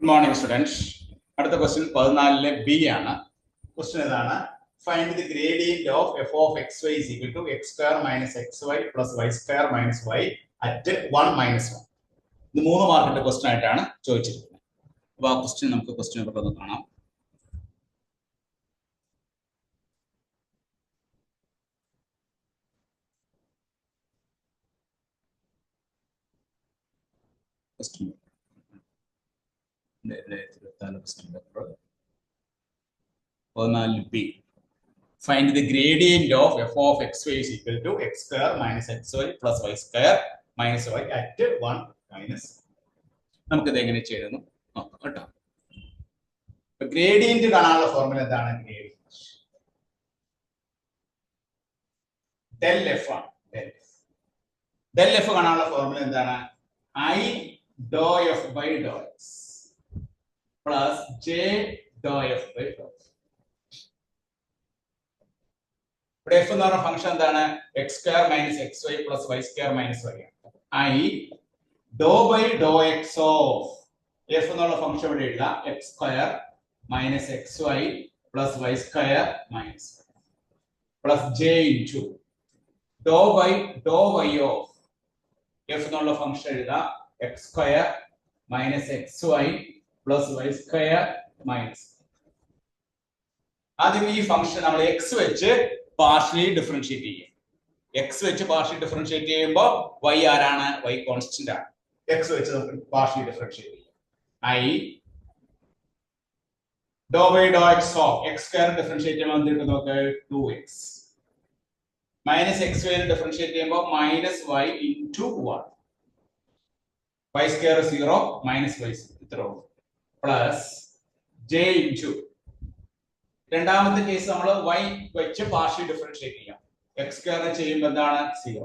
Good morning, students. Another question, 14 B ആണ്. Question ഇതാണ്. Find the gradient of f of xy is equal to x square minus xy plus y square minus y at 1 minus 1. ഇത് 3 മാർക്കിന്റെ question ആയിട്ടാണ് ചോദിച്ചിരിക്കുന്നത്. അപ്പോൾ ആ question നമുക്ക് question പേപ്പറിൽ ഒന്ന് കാണാം. Question B. Find the gradient of f of xy is equal to x square minus xy plus y square minus y at 1 minus. നമുക്ക് ഇത് എങ്ങനെ ചെയ്യുന്നു നോക്കാം കേട്ടോ. ഗ്രേഡിയന്റ് കാണാനുള്ള ഫോർമുല എന്താണ്? ഗ്രേഡിയന്റ് del f ആണ്. del f കാണാനുള്ള ഫോർമുല എന്താണ്? I dou f by dou x plus j dou f by dou x. ഇവിടെ f എന്ന് പറഞ്ഞ ഫംഗ്ഷൻ എന്താണ്? x square minus xy plus y square minus y ആണ്. I dou by dou x of f എന്നുള്ള function ഇവിടെ ഇല്ല. x square minus xy plus y square minus y plus j into dou by dou y of f എന്നുള്ള function ഇല്ല. x square minus xy plus y square minus. ആദ്യം ഈ function നമ്മൾ x വെച്ച് partially differentiate ചെയ്യും. x വെച്ച് partially differentiate ചെയ്യുമ്പോൾ y ആരാണ്? y കോൺസ്റ്റന്റ് ആണ്. x വെച്ച് നമുക്ക് പാർഷ്യലി ഡിഫറൻഷിയേറ്റ് ചെയ്യാം. I dou by dou x of x square differentiate ചെയ്യുമ്പോൾ എന്ത് നോക്ക്? 2x minus xy ഡിഫറൻഷിയേറ്റ് ചെയ്യുമ്പോൾ minus y into 1. y square 0 minus y ഇത്രോ plus j into രണ്ടാമത്തെ കേസ് നമ്മൾ y വെച്ച് പാർഷ്യൽ ഡിഫറൻഷിയേറ്റ് ചെയ്യാം. x സ്ക്വയർ ചെയ്യുമ്പോൾ എന്താണ്? 0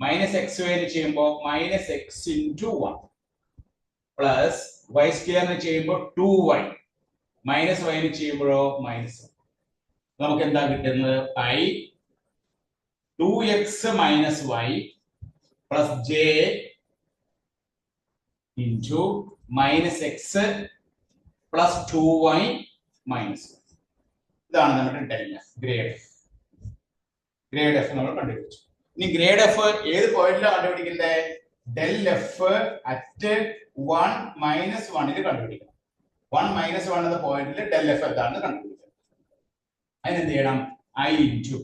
മൈനസ് x സ്ക്വയർ ചെയ്യുമ്പോൾ minus x into 1 plus y square ചെയ്യുമ്പോൾ 2y മൈനസ് y ചെയ്യുമ്പോഴോ മൈനസ്. നമുക്ക് എന്താ കിട്ടുന്നത്? I 2x minus y plus j into minus x plus 2y minus. ഇതാണ് നമ്മുടെ del F, grade F. Grade F നമ്മൾ കണ്ടുപിടിച്ചു. ഇനി ഗ്രേഡ് എഫ് ഏത് പോയിന്റിലാണ് കണ്ടുപിടിക്കേണ്ടത്? ഡെൽ എഫ് അറ്റ് 1 മൈനസ് 1 കണ്ടുപിടിക്കണം. 1 മൈനസ് 1 എന്ന പോയിന്റിൽ ഡെൽ എഫ് എന്താണെന്ന് കണ്ടുപിടിക്കണം. അതിനെന്ത് ചെയ്യണം? I into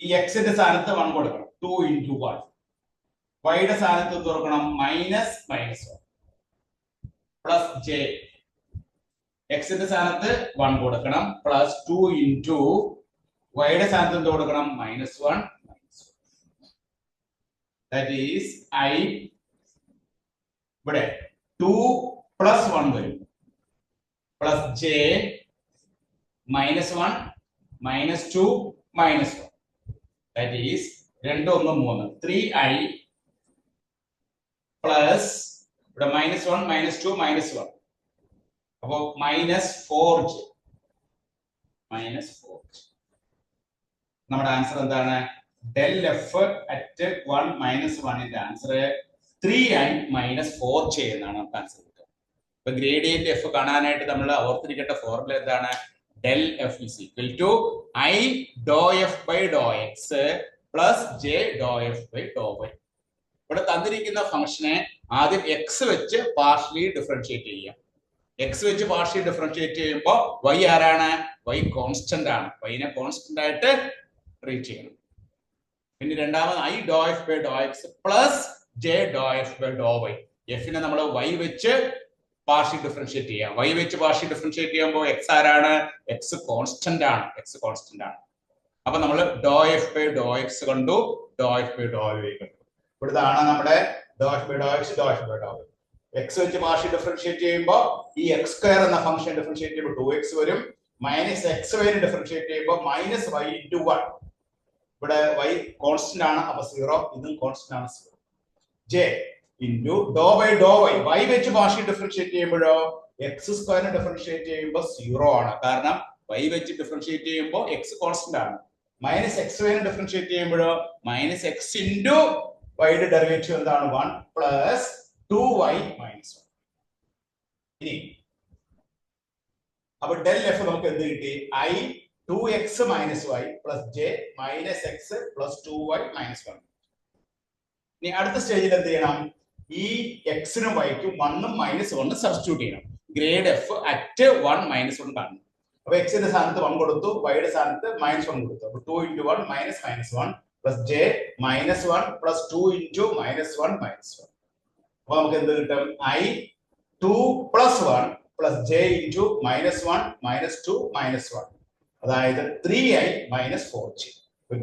ഈ എക്സിന്റെ സ്ഥാനത്ത് 1 കൊടുക്കണം. 2 into 1. വൈയുടെ സ്ഥാനത്ത് തുറക്കണം മൈനസ് മൈനസ് 1 പ്ലസ് ജെ. എക്സിന്റെ സ്ഥാനത്ത് 1 കൊടുക്കണം പ്ലസ് 2 into വൈയുടെ സ്ഥാനത്ത് എന്ത് കൊടുക്കണം? മൈനസ് 1 that is I ഇവിടെ 2 പ്ലസ് 1 വരും plus J minus 1 minus 2 minus 1 that is 2 1 3 3i plus ഇവിടെ മൈനസ് 1 മൈനസ് 2 മൈനസ് 1 അപ്പോൾ മൈനസ് 4j മൈനസ് 4j. നമ്മുടെ ആൻസർ എന്താണ്? ഡെൽ എഫ് അറ്റ് 1 മൈനസ് 1ന്റെ ആൻസർ 3i മൈനസ് 4j എന്നാണ് നമുക്ക് ആൻസർ കിട്ടുക. ഇപ്പൊ ഗ്രേഡിയന്റ് എഫ് കാണാനായിട്ട് നമ്മൾ ഓർത്തിരിക്കേണ്ട ഫോർമുല എന്താണ്? Del F is equal to I dou f by dou x plus j dou f by dou y. ഇവിടെ തന്നിരിക്കുന്ന ഫംഗ്ഷനെ ആദ്യം x വെച്ച് പാർഷ്യലി ഡിഫറൻഷിയേറ്റ് ചെയ്യാം. x വെച്ച് പാർഷ്യലി ഡിഫറൻഷിയേറ്റ് ചെയ്യുമ്പോൾ y ആരാണ്? y കോൺസ്റ്റന്റ് ആണ്. y നെ കോൺസ്റ്റന്റ് ആയിട്ട് ട്രീറ്റ് ചെയ്യണം. പിന്നെ രണ്ടാമത് I dou f by dou x plus j dou f by dou y. f നെ നമ്മൾ y വെച്ച് പാർഷ്യൽ ഡിഫറൻഷിയേറ്റ് ചെയ്യാം. y വെച്ച് പാർഷ്യൽ ഡിഫറൻഷിയേറ്റ് ചെയ്യുമ്പോൾ x ആരാണ്? x കോൺസ്റ്റന്റ് ആണ്. x കോൺസ്റ്റന്റ് ആണ്. അപ്പൊ നമ്മൾ dou f by dou x കണ്ടു, dou f by dou y കണ്ടു. ഇവിടുന്നാണ് നമ്മുടെ dou f by dou x, dou f by dou y. x വെച്ച് പാർഷ്യൽ ഡിഫറൻഷിയേറ്റ് ചെയ്യുമ്പോൾ ഈ x സ്ക്വയർ എന്ന ഫംഗ്ഷൻ ഡിഫറൻഷിയേറ്റ് ചെയ്യുമ്പോൾ 2x വരും. മൈനസ് x y ഡിഫറൻഷിയേറ്റ് ചെയ്യുമ്പോൾ മൈനസ് y into 1. ഇവിടെ y കോൺസ്റ്റന്റ് ആണ്, അപ്പൊ 0. ഇതും കോൺസ്റ്റന്റ് ആണ്, 0. j into dou by dou y. y വെച്ച് പാർഷ്യൽ ഡിഫറൻഷിയേറ്റ് ചെയ്യുമ്പോഴോ x സ്ക്വയർ ഡിഫറൻഷിയേറ്റ് ചെയ്യുമ്പോൾ 0 ആണ്. കാരണം y വെച്ച് ഡിഫറൻഷിയേറ്റ് ചെയ്യുമ്പോൾ x കോൺസ്റ്റന്റ് ആണ്. മൈനസ് x y ഡിഫറൻഷിയേറ്റ് ചെയ്യുമ്പോഴോ മൈനസ് x into y യുടെ ഡെറിവേറ്റീവ് എന്താണ്? 1 പ്ലസ് 2y minus 1. ഇനി അപ്പൊ ഡെൽ എഫ് നമുക്ക് എന്ത് കിട്ടി? I 2x minus Y plus J minus X plus 2y minus 1. ഇനി അടുത്ത സ്റ്റേജിൽ എന്ത് ചെയ്യണം? ഈ എക്സിനും വൈക്കും 1 മൈനസ് 1 സബ്സ്റ്റിറ്റ്യൂട്ട് ചെയ്യണം. ഗ്രേഡ് എഫ് അറ്റ് 1 മൈനസ് 1 കാണും. അപ്പൊ എക്സിന്റെ സ്ഥാനത്ത് 1 കൊടുത്തു, വൈയുടെ സ്ഥാനത്ത് മൈനസ് 1 കൊടുത്തു. അപ്പൊ 2 into 1 minus 1 plus J minus 1 plus 2 into minus 1 minus 1. അപ്പൊ നമുക്ക് എന്ത് കിട്ടും? I 2 plus 1 plus J into minus 1 minus 2 minus 1, അതായത് 3i minus 4j.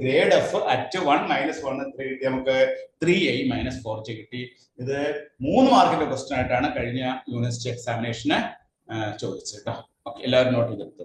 Grade F at 1 minus 1 കിട്ടി, നമുക്ക് 3i മൈനസ് 4j കിട്ടി. ഇത് 3 മാർക്കിന്റെ ക്വസ്റ്റ്യൻ ആയിട്ടാണ് കഴിഞ്ഞ യൂണിവേഴ്സിറ്റി എക്സാമിനേഷന് ചോദിച്ചത് കേട്ടോ. ഓക്കെ, എല്ലാവരും നോട്ട് ചെയ്തെടുത്തു.